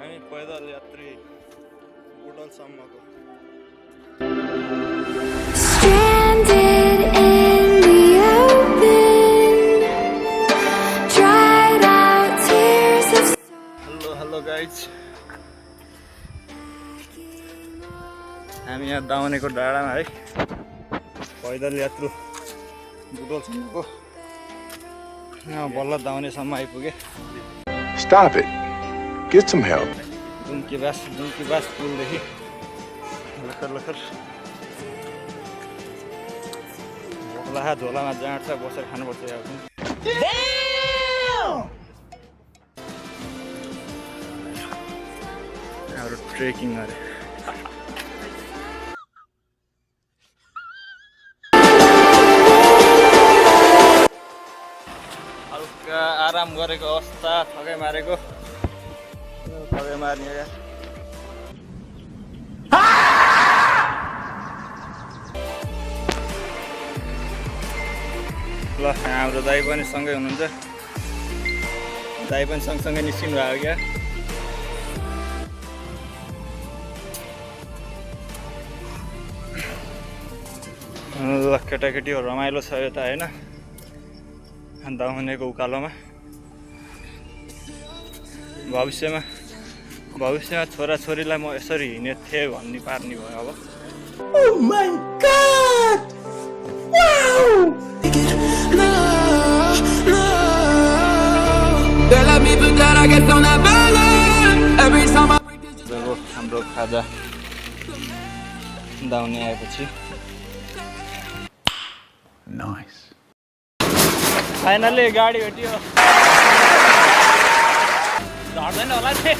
हामी पैदल यात्री बुटलसम्मको हेलो गाइज हामी यहाँ दाउनेको डाँडामा है पैदल यात्रु बुटलसम्मको बल्ल दाउनेसम्म आइपुगे Stop it. Get some help. दुम्की बास पुलदेखि लखर भोकलाहा झोलामा जाँड छ बसेर खानुपर्छ यहाँ हाम्रो ट्रेकिङ अरे हल्का आराम गरेको अवस्था थकै मारेको थकै मार्ने यार ल हाम्रो दाइ पनि सँगै हुनुहुन्छ दाइ पनि सँगसँगै निस्किनु भएको क्या ल केटाकेटीहरू रमाइलो छ यता होइन दाउनेको उकालोमा भविष्यमा छोराछोरीलाई म यसरी हिँड्ने थिएँ भन्ने पार्ने भयो अब Oh my God! Wow! No. They let me put that I get on that balance. Every time I break this. जब हाम्रो खाजा दाउने आएपछि Nice. फाइनली गाडी भेटियो झर्दैन होला थिए